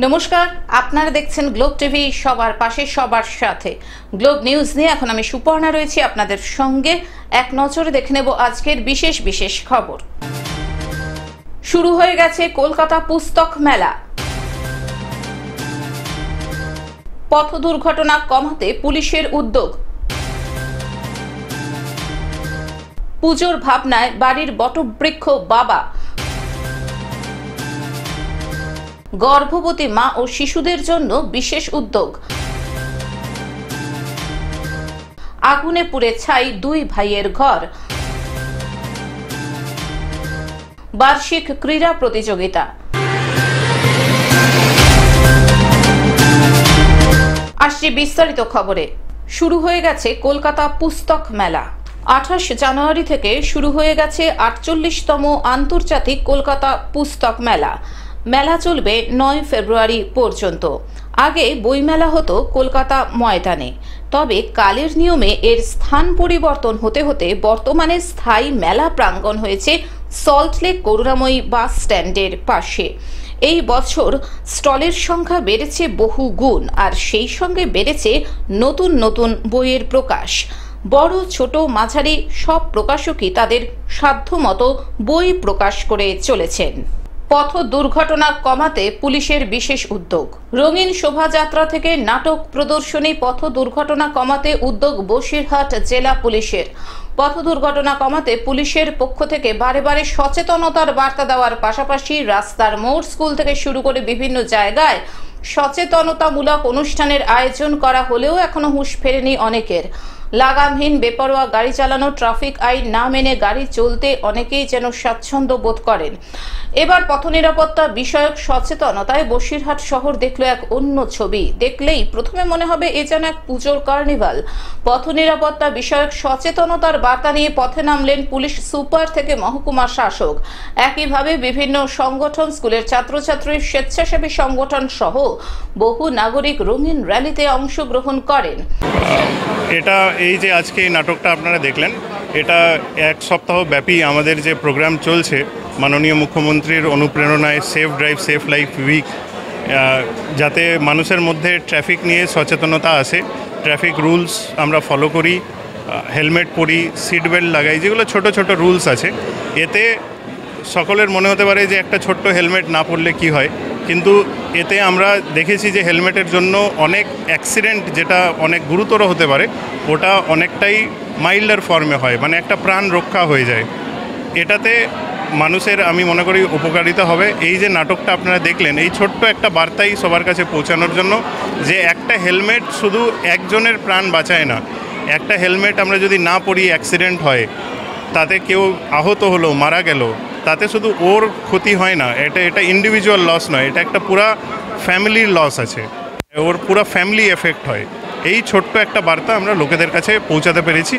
নমস্কার, আপনারা দেখছেন গ্লোব টিভি, সবার পাশে সবার সাথে। গ্লোব নিউজ নিয়ে এখন আমি সুপর্ণা রয়েছি আপনাদের সঙ্গে। এক নজরে দেখে নেব আজকের বিশেষ বিশেষ খবর। শুরু হয়ে গেছে কলকাতা পুস্তক মেলা। পথ দুর্ঘটনা কমাতে পুলিশের উদ্যোগ। পুজোর ভাবনায় বাড়ির বটবৃক্ষ বাবা। গর্ভবতী মা ও শিশুদের জন্য বিশেষ উদ্যোগ। আগুনে পুড়ে ছাই দুই ভাইয়ের ঘর। বার্ষিক ক্রীড়া প্রতিযোগিতা। আসছে বিস্তারিত খবরে। শুরু হয়ে গেছে কলকাতা পুস্তক মেলা। 28 জানুয়ারি থেকে শুরু হয়ে গেছে 48তম আন্তর্জাতিক কলকাতা পুস্তক মেলা। মেলা চলবে 9 ফেব্রুয়ারি পর্যন্ত। আগে বইমেলা হতো কলকাতা ময়দানে, তবে কালের নিয়মে এর স্থান পরিবর্তন হতে হতে বর্তমানে স্থায়ী মেলা প্রাঙ্গণ হয়েছে সল্টলেক করুণাময়ী বাস স্ট্যান্ডের পাশে। এই বছর স্টলের সংখ্যা বেড়েছে বহু গুণ, আর সেই সঙ্গে বেড়েছে নতুন নতুন বইয়ের প্রকাশ। বড় ছোট মাঝারি সব প্রকাশকই তাদের সাধ্যমতো বই প্রকাশ করে চলেছেন। পথ দুর্ঘটনা কমাতে পুলিশের বিশেষ উদ্যোগ। রঙিন শোভাযাত্রা থেকে নাটক প্রদর্শনী। পথ দুর্ঘটনা কমাতে উদ্যোগ বসিরহাট জেলা পুলিশের। পথ দুর্ঘটনা কমাতে পুলিশের পক্ষ থেকে বারে বারে সচেতনতার বার্তা দেওয়ার পাশাপাশি রাস্তার মোড়, স্কুল থেকে শুরু করে বিভিন্ন জায়গায় সচেতনতামূলক অনুষ্ঠানের আয়োজন করা হলেও এখনো হুঁশ ফেরেনি অনেকের। লাগামহীন বেপরোয়া গাড়ি চালানো, ট্রাফিক আইন না মেনে গাড়ি চলতে অনেকেই যেন স্বাচ্ছন্দ্য বোধ করেন। এবার পথ নিরাপত্তা বিষয়ক সচেতনতায় বসিরহাট শহর দেখলো এক অন্য ছবি। দেখলেই প্রথমে মনে হবে এ যেন এক পুজোর কার্নিভাল। পথ নিরাপত্তা বিষয়ক সচেতনতার বার্তা নিয়ে পথে নামলেন পুলিশ সুপার থেকে মহকুমা শাসক। একইভাবে বিভিন্ন সংগঠন, স্কুলের ছাত্রছাত্রী, স্বেচ্ছাসেবী সংগঠন সহ বহু নাগরিক রঙিন র্যালিতে অংশগ্রহণ করেন। এটা এই যে আজকে এই নাটকটা আপনারা দেখলেন, এটা এক সপ্তাহ ব্যাপী আমাদের যে প্রোগ্রাম চলছে মাননীয় মুখ্যমন্ত্রীর অনুপ্রেরণায় safe drive safe life week, যাতে মানুষের মধ্যে ট্রাফিক নিয়ে সচেতনতা আসে, ট্রাফিক রুলস আমরা ফলো করি, হেলমেট পরি, সিট বেল্ট লাগাই, যেগুলো ছোট ছোট রুলস আছে। এতে সকলের মনে হতে পারে যে একটা ছোট্ট হেলমেট না পরলে কি হয়, কিন্তু এতে আমরা দেখেছি যে হেলমেটের জন্য অনেক অ্যাক্সিডেন্ট, যেটা অনেক গুরুতর হতে পারে, ওটা অনেকটাই মাইল্ডার ফর্মে হয়, মানে একটা প্রাণ রক্ষা হয়ে যায়। এটাতে মানুষের আমি মনে করি উপকারিতা হবে। এই যে নাটকটা আপনারা দেখলেন, এই ছোট্ট একটা বার্তাই সবার কাছে পৌঁছানোর জন্য যে একটা হেলমেট শুধু একজনের প্রাণ বাঁচায় না। একটা হেলমেট আমরা যদি না পরি, অ্যাক্সিডেন্ট হয়, তাতে কেউ আহত হলো, মারা গেল, তাতে শুধু ওর ক্ষতি হয় না, এটা ইন্ডিভিজুয়াল লস নয়, এটা একটা পুরা ফ্যামিলির লস আছে, ওর পুরা ফ্যামিলি এফেক্ট হয়। এই ছোট্ট একটা বার্তা আমরা লোকেদের কাছে পৌঁছাতে পেরেছি।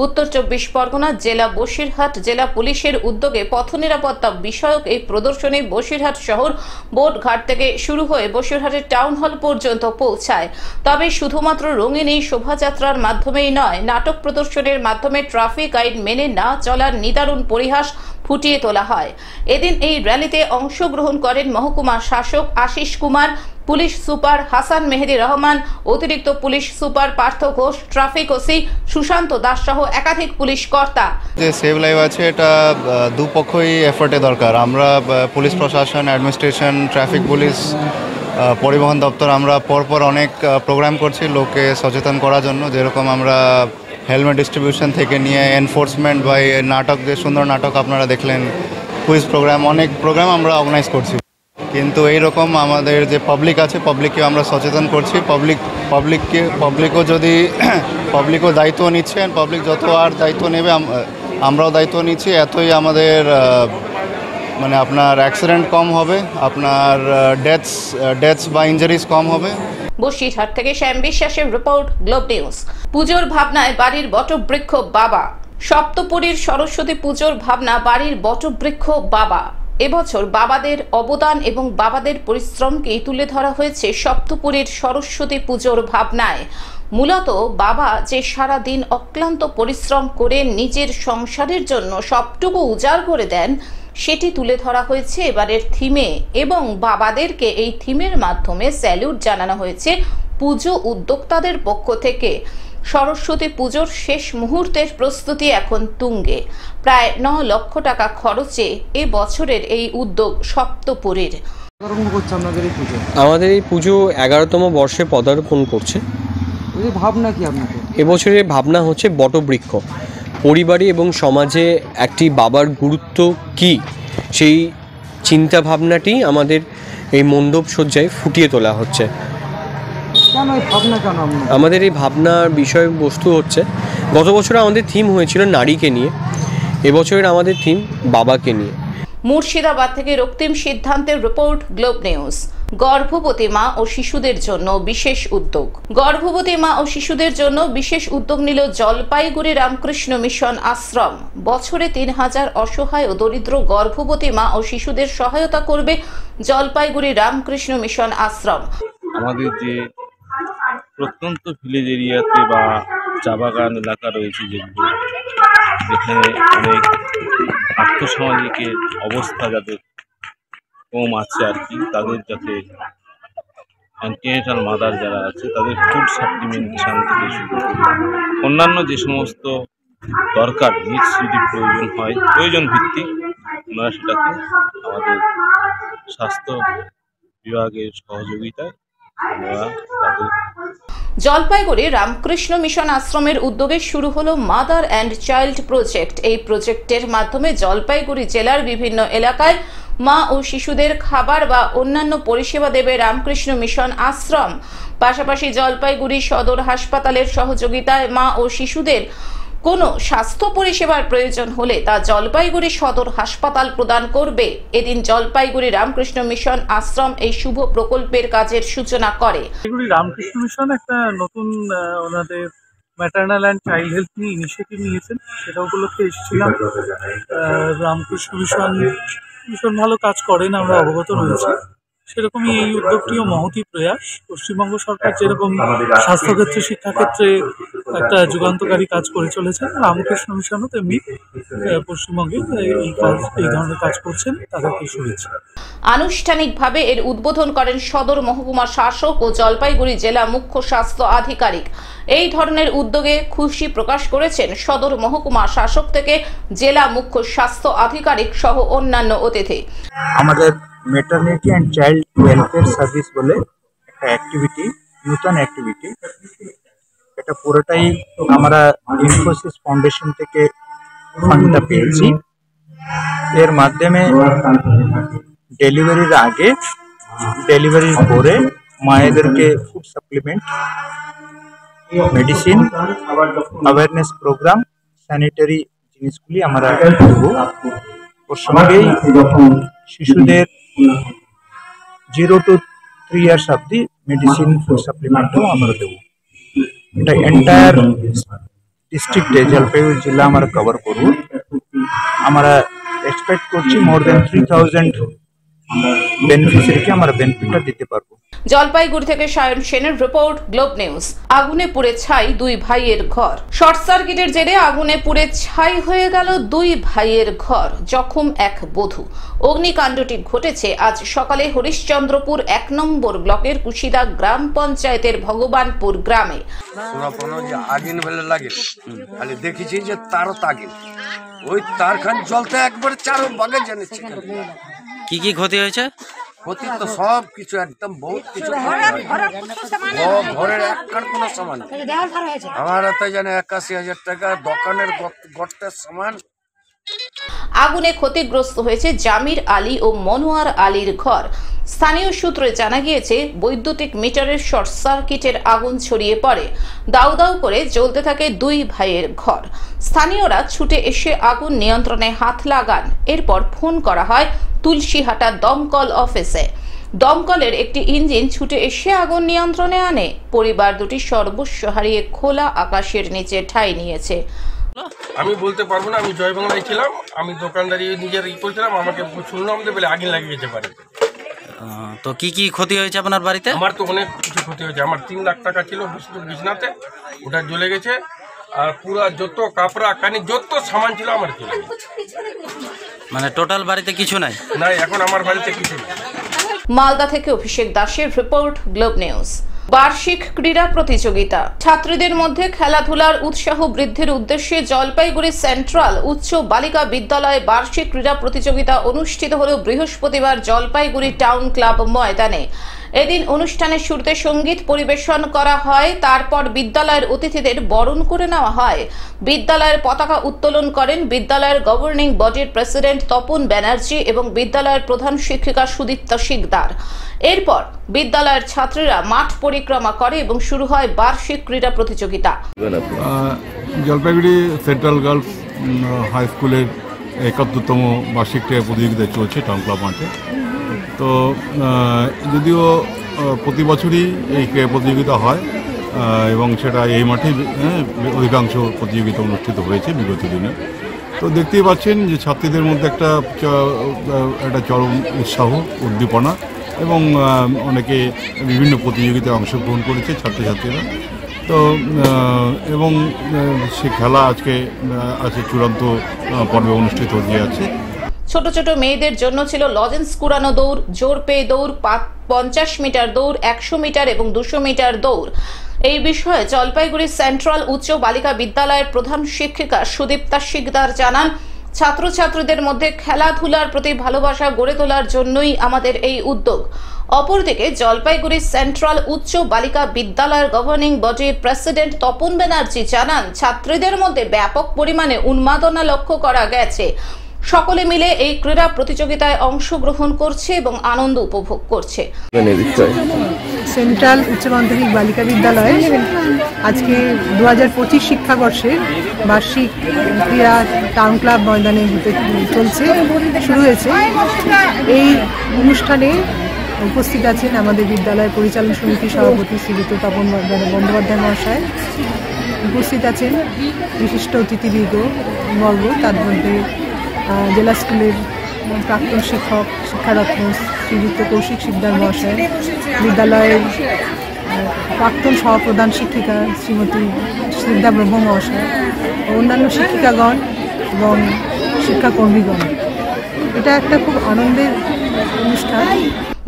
উত্তর 24 পরগনা জেলা বসিরহাট জেলা পুলিশের উদ্যোগে পথ নিরাপত্তা বিষয়ক এই প্রদর্শনী বসিরহাট শহর বোটঘাট থেকে শুরু হয়ে বসিরহাটের টাউন হল পর্যন্ত পৌঁছায়। তবে শুধুমাত্র রঙিন এই শোভাযাত্রার মাধ্যমেই নয়, নাটক প্রদর্শনের মাধ্যমে ট্রাফিক আইন মেনে না চলার নিদারুণ পরিহাস ফুটিয়ে তোলা হয়। এদিন এই র্যালিতে অংশগ্রহণ করেন মহকুমা শাসক আশিস কুমার, পুলিশ সুপার হাসান মেহেদি রহমান, অতিরিক্ত police super Partha Ghosh, traffic OC Sushanta Das সহ একাধিক পুলিশ কর্তা। যে সেভ লাইফ আছে, এটা দুপক্ষই এফোর্টে দরকার। আমরা পুলিশ প্রশাসন, অ্যাডমিনিস্ট্রেশন, ট্রাফিক পুলিশ, পরিবহন দপ্তর, আমরা পরপর অনেক প্রোগ্রাম করছি লোককে সচেতন করার জন্য। যেরকম আমরা হেলমেট ডিস্ট্রিবিউশন থেকে নিয়ে এনফোর্সমেন্ট বা নাটক, যে সুন্দর নাটক আপনারা দেখলেন, কুইজ প্রোগ্রাম, অনেক প্রোগ্রাম আমরা অর্গানাইজ করছি। কিন্তু এইরকম আমাদের যে পাবলিক আছে, পাবলিককে আমরা সচেতন করছি। পাবলিকও দায়িত্ব নিচ্ছে, পাবলিক যত আর দায়িত্ব নেবে আমরাও দায়িত্ব নিচ্ছি। এতই আমাদের মানে আপনার অ্যাক্সিডেন্ট কম হবে, আপনার ডেথস বা ইনজারিজ কম হবে। বসিরহাট থেকে শ্যাম বিশ্বাসের রিপোর্ট, গ্লোব নিউজ। পুজোর ভাবনায় বাড়ির বটবৃক্ষ বাবা। সপ্তপুরীর সরস্বতী পুজোর ভাবনা বাড়ির বটবৃক্ষ বাবা। এবছর বাবাদের অবদান এবং বাবাদের পরিশ্রমকে তুলে ধরা হয়েছে সপ্তপুরীর সরস্বতী পুজোর ভাবনায়। মূলত বাবা যে সারা দিন অক্লান্ত পরিশ্রম করে নিজের সংসারের জন্য সবটুকু উজাড় করে দেন, সেটি তুলে ধরা হয়েছে এবারের থিমে এবং বাবাদেরকে এই থিমের মাধ্যমে স্যালুট জানানো হয়েছে পুজো উদ্যোক্তাদের পক্ষ থেকে। সরস্বতী পুজোর শেষ মুহূর্তের প্রস্তুতি এখন তুঙ্গে। প্রায় 9 লক্ষ টাকা খরচে এ বছরের এই উদ্যোগ সপ্তপুরীর। আমাদের এই পুজো 11তম বর্ষে পদার্পণ করছে। ভাবনা কি আপনাদের? এবছরের ভাবনা হচ্ছে বটবৃক্ষ। পরিবারে এবং সমাজে একটি বাবার গুরুত্ব কি, সেই চিন্তা ভাবনাটি আমাদের এই মণ্ডপ সজ্জায় ফুটিয়ে তোলা হচ্ছে। আমাদের এই ভাবনার বিষয়বস্তু হচ্ছে, গত বছর আমাদের থিম হয়েছিল নারীকে নিয়ে, এবছরের আমাদের থিম বাবাকে নিয়ে। মুর্শিদাবাদ থেকে রক্তিম সিদ্ধান্তের রিপোর্ট, গ্লোব নিউজ। গর্ভবতী মা ও শিশুদের জন্য বিশেষ উদ্যোগ। গর্ভবতী মা ও শিশুদের জন্য বিশেষ উদ্যোগ নিল জলপাইগুড়ি রামকৃষ্ণ মিশন আশ্রম। বছরে 3000 অসহায় ও দরিদ্র গর্ভবতী মা ও শিশুদের সহায়তা করবে জলপাইগুড়ি রামকৃষ্ণ মিশন আশ্রম। আমাদের যে প্রত্যন্ত ভিলেজ এরিয়াতে বা চা বাগান এলাকা রয়েছে, যেগুলো যেখানে অনেক আর্থসামাজিক অবস্থা যাদের কম আছে আর কি, তাদের যাতে অ্যান্টিনেটাল মাদার যারা আছে তাদের ফুড সাপ্লিমেন্টেশন থেকে শুরু করে অন্যান্য যে সমস্ত দরকার নিডস যদি প্রয়োজন হয়, প্রয়োজন ভিত্তিক ওনারা সেটাকে আমাদের স্বাস্থ্য বিভাগের সহযোগিতায় আমরা তাদের। জলপাইগুড়ি রামকৃষ্ণ মিশন আশ্রমের উদ্যোগে শুরু হলো মাদার অ্যান্ড চাইল্ড প্রজেক্ট। এই প্রজেক্টের মাধ্যমে জলপাইগুড়ি জেলার বিভিন্ন এলাকায় মা ও শিশুদের খাবার বা অন্যান্য পরিষেবা দেবে রামকৃষ্ণ মিশন আশ্রম। পাশাপাশি জলপাইগুড়ি সদর হাসপাতালের সহযোগিতায় মা ও শিশুদের কোনো স্বাস্থ্য পরিষেবার প্রয়োজন হলে তা জলপাইগুড়ি সদর হাসপাতাল প্রদান করবে। এদিন জলপাইগুড়ি রামকৃষ্ণ মিশন আশ্রম এই শুভ প্রকল্পের কাজের সূচনা করে। জলপাইগুড়ি রামকৃষ্ণ মিশন একটা নতুন ওনাদের ম্যাটারনাল অ্যান্ড চাইল্ড হেলথ নিয়ে ইনিশিয়েটিভ নিয়েছেন, সেটা উপলক্ষে এসেছিলাম। রামকৃষ্ণ মিশন ভীষণ ভালো কাজ করেন, আমরা অবগত রয়েছি। সেরকমই এই উদ্যোগটিও মহতী প্রয়াস। পশ্চিমবঙ্গ সরকার যেরকম স্বাস্থ্যক্ষেত্রে, শিক্ষাক্ষেত্রে একটা যুগান্তকারী কাজ করে চলেছেন, রামকৃষ্ণ মিশনও তেমনি পশ্চিমবঙ্গে এই ধরনের কাজ করছেন, তাদেরকে শুভেচ্ছা। আনুষ্ঠানিকভাবে এর উদ্বোধন করেন সদর মহকুমা শাসক ও জলপাইগুড়ি জেলা মুখ্য স্বাস্থ্য আধিকারিক। এই ধরনের উদ্যোগে খুশি প্রকাশ করেছেন সদর মহকুমা শাসক থেকে জেলা মুখ্য স্বাস্থ্য আধিকারিক সহ অন্যান্য অতিথি। আমাদের maternity and child welfare service বলে একটা অ্যাক্টিভিটি, নতুন অ্যাক্টিভিটি, এটা পুরোটাই আমরা ইনফোসিস ফাউন্ডেশন থেকে ফান্ডটা পেয়েছি। এর মাধ্যমে ডেলিভারির আগে, ডেলিভারির পরে মায়েদেরকে food supplement, medicine, awareness program, sanitary জিনিসগুলি আমরা দেবো। ওর সঙ্গেই শিশুদের 0 to 3 years অবধি মেডিসিন, ফুড সাপ্লিমেন্টও আমরা দেবো। এটা এন্টায়ার ডিস্ট্রিক্টে, জলপাইগুড়ি জেলা আমরা কভার করব। আমরা এক্সপেক্ট করছি মোর দেন 3000 বেনিফিশিয়ারিকে আমরা বেনিফিটটা দিতে পারবো। জলপাইগুড়ি থেকে সায়ন সেনের রিপোর্ট, গ্লোব নিউজ। আগুনে পুড়ে ছাই 2 ভাইয়ের ঘর। শর্ট সার্কিটের জেরে আগুনে পুড়ে ছাই হয়ে গেল 2 ভাইয়ের ঘর, জখম এক বধূ। অগ্নিকাণ্ডটি ঘটেছে আজ সকালে হরিশ্চন্দ্রপুর 1 নম্বর ব্লকের কুশিদা গ্রাম পঞ্চায়েতের ভগবানপুর গ্রামে। আগুন বেলে লাগে, খালি দেখেছি যে তারও তাগিন, ওই তারখান জ্বলতে একবারে চারো বাগে জানিয়েছে। কি কি ক্ষতি হয়েছে? ক্ষতি তো সব কিছু, একদম বহুত কিছু ঘরের একখান কোনো সামান। আমার হাতে জানে 81,000 টাকা দোকানের গর্তের সামান। আগুনে ক্ষতিগ্রস্ত হয়েছে জামির আলী ও মনোয়ার আলীর ঘর। স্থানীয় সূত্রে জানা গিয়েছে বৈদ্যুতিক মিটারের শর্ট সার্কিটের আগুন ছড়িয়ে পড়ে। দাউ দাউ করে জ্বলতে থাকে 2 ভাইয়ের ঘর। স্থানীয়রা ছুটে এসে আগুন নিয়ন্ত্রণে হাত লাগান। এরপর ফোন করা হয় তুলসীহাটা দমকল অফিসে। দমকলের একটি ইঞ্জিন ছুটে এসে আগুন নিয়ন্ত্রণে আনে। পরিবার দুটি সর্বস্ব হারিয়ে খোলা আকাশের নিচে ঠাঁই নিয়েছে। আমি বলতে পারবো না, আমি জয় বাংলায় ছিলাম, আমি দোকানদারি নিজের করছিলাম, আমাকে শুনলাম যে বলে আগুন লাগিয়ে যেতে পারে। তো কি কি ক্ষতি হয়েছে আপনার বাড়িতে? আমার তো অনেক কিছু ক্ষতি হয়েছে। আমার 3 লাখ টাকা ছিল বিছনাতে, ওটা জ্বলে গেছে। আর পুরা যত কাপড়া কানি যত সামান ছিল আমার চলে গেছে। মানে টোটাল বাড়িতে কিছু নাই? নাই, এখন আমার বাড়িতে কিছু নেই। মালদা থেকে অভিষেক দাসের রিপোর্ট, গ্লোব নিউজ। বার্ষিক ক্রীড়া প্রতিযোগিতা, ছাত্রীদের মধ্যে খেলাধুলার উৎসাহ বৃদ্ধির উদ্দেশ্যে জলপাইগুড়ি সেন্ট্রাল উচ্চ বালিকা বিদ্যালয়ে বার্ষিক ক্রীড়া প্রতিযোগিতা অনুষ্ঠিত হল বৃহস্পতিবার জলপাইগুড়ি টাউন ক্লাব ময়দানে। এদিন অনুষ্ঠানের শুরুতে সঙ্গীত পরিবেশন করা হয়, তারপর বিদ্যালয়ের অতিথিদের বরণ করে নেওয়া হয়। বিদ্যালয়ের পতাকা উত্তোলন করেন বিদ্যালয়ের গভর্নিং বডির প্রেসিডেন্ট তপন ব্যানার্জি এবং বিদ্যালয়ের প্রধান শিক্ষিকা সুদীপ্তা শিকদার। এরপর বিদ্যালয়ের ছাত্রীরা মাঠ পরিক্রমা করে এবং শুরু হয় বার্ষিক ক্রীড়া প্রতিযোগিতা। জলপাইগুড়ি সেন্ট্রাল গার্লস হাই স্কুলের ৭১তম বার্ষিক ক্রীড়া প্রতিযোগিতা চলছে টাউন ক্লাব মাঠে। তো যদিও প্রতি বছরই এই ক্রীড়া প্রতিযোগিতা হয় এবং সেটা এই মাঠে অধিকাংশ প্রতিযোগিতা অনুষ্ঠিত হয়েছে বিগত দিনে। তো দেখতেই পাচ্ছেন যে ছাত্রীদের মধ্যে একটা চরম উৎসাহ, উদ্দীপনা এবং অনেকে বিভিন্ন প্রতিযোগিতায় অংশগ্রহণ করেছে ছাত্রছাত্রীরা। তো এবং সে খেলা আজকে চূড়ান্ত পর্বে অনুষ্ঠিত হয়ে যাচ্ছে। ছোট ছোট মেয়েদের জন্য ছিল লজেন্স কুড়ানো দৌড়, জোর পেয়ে দৌড়, 50 মিটার দৌড়, 100 মিটার এবং 200 মিটার দৌড়। এই বিষয়ে জলপাইগুড়ি সেন্ট্রাল উচ্চ বালিকা বিদ্যালয়ের প্রধান শিক্ষিকা সুদীপ্তা শিকদার জানান, ছাত্রছাত্রীদের মধ্যে খেলাধুলার প্রতি ভালোবাসা গড়ে তোলার জন্যই আমাদের এই উদ্যোগ। অপরদিকে জলপাইগুড়ি সেন্ট্রাল উচ্চ বালিকা বিদ্যালয়ের গভর্নিং বডির প্রেসিডেন্ট তপন ব্যানার্জি জানান, ছাত্রীদের মধ্যে ব্যাপক পরিমাণে উন্মাদনা লক্ষ্য করা গেছে। সকলে মিলে এই ক্রীড়া প্রতিযোগিতায় অংশগ্রহণ করছে এবং আনন্দ উপভোগ করছে। সেন্ট্রাল উচ্চ মাধ্যমিক বালিকা বিদ্যালয়ে আজকে 2025 শিক্ষাবর্ষের বার্ষিক ক্রীড়া টাউন ক্লাব ময়দানে হতে চলছে, শুরু হয়েছে। এই অনুষ্ঠানে উপস্থিত আছেন আমাদের বিদ্যালয়ের পরিচালন সমিতির সভাপতি শ্রীযুক্ত তপন বন্দ্যোপাধ্যায় মহাশয়, উপস্থিত আছেন বিশিষ্ট অতিথিবর্গ, তার মধ্যে জেলা স্কুলের প্রাক্তন শিক্ষক শিক্ষারত্ন শ্রীযুক্ত কৌশিক শিকদার মহাশয়, বিদ্যালয়ের প্রাক্তন সহপ্রধান শিক্ষিকা শ্রীমতী শ্রদ্ধা ব্রহ্ম মহাশয়, অন্যান্য শিক্ষিকাগণ এবং শিক্ষাকর্মীগণ। এটা একটা খুব আনন্দের অনুষ্ঠান।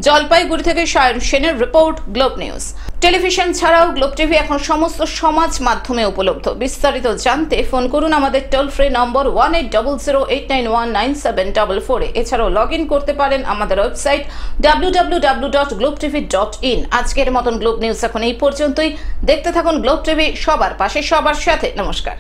জলপাইগুড়ি থেকে সায়ন সেনের রিপোর্ট, গ্লোব নিউজ। টেলিভিশন ছাড়াও গ্লোব টিভি এখন সমস্ত সমাজ মাধ্যমে উপলব্ধ। বিস্তারিত জানতে ফোন করুন আমাদের টোল ফ্রি নম্বর 180089197444। এছাড়াও লগ ইন করতে পারেন আমাদের ওয়েবসাইট www.globetv.in। আজকের মতন গ্লোব নিউজ এখন এই পর্যন্তই। দেখতে থাকুন গ্লোব টিভি, সবার পাশে সবার সাথে। নমস্কার।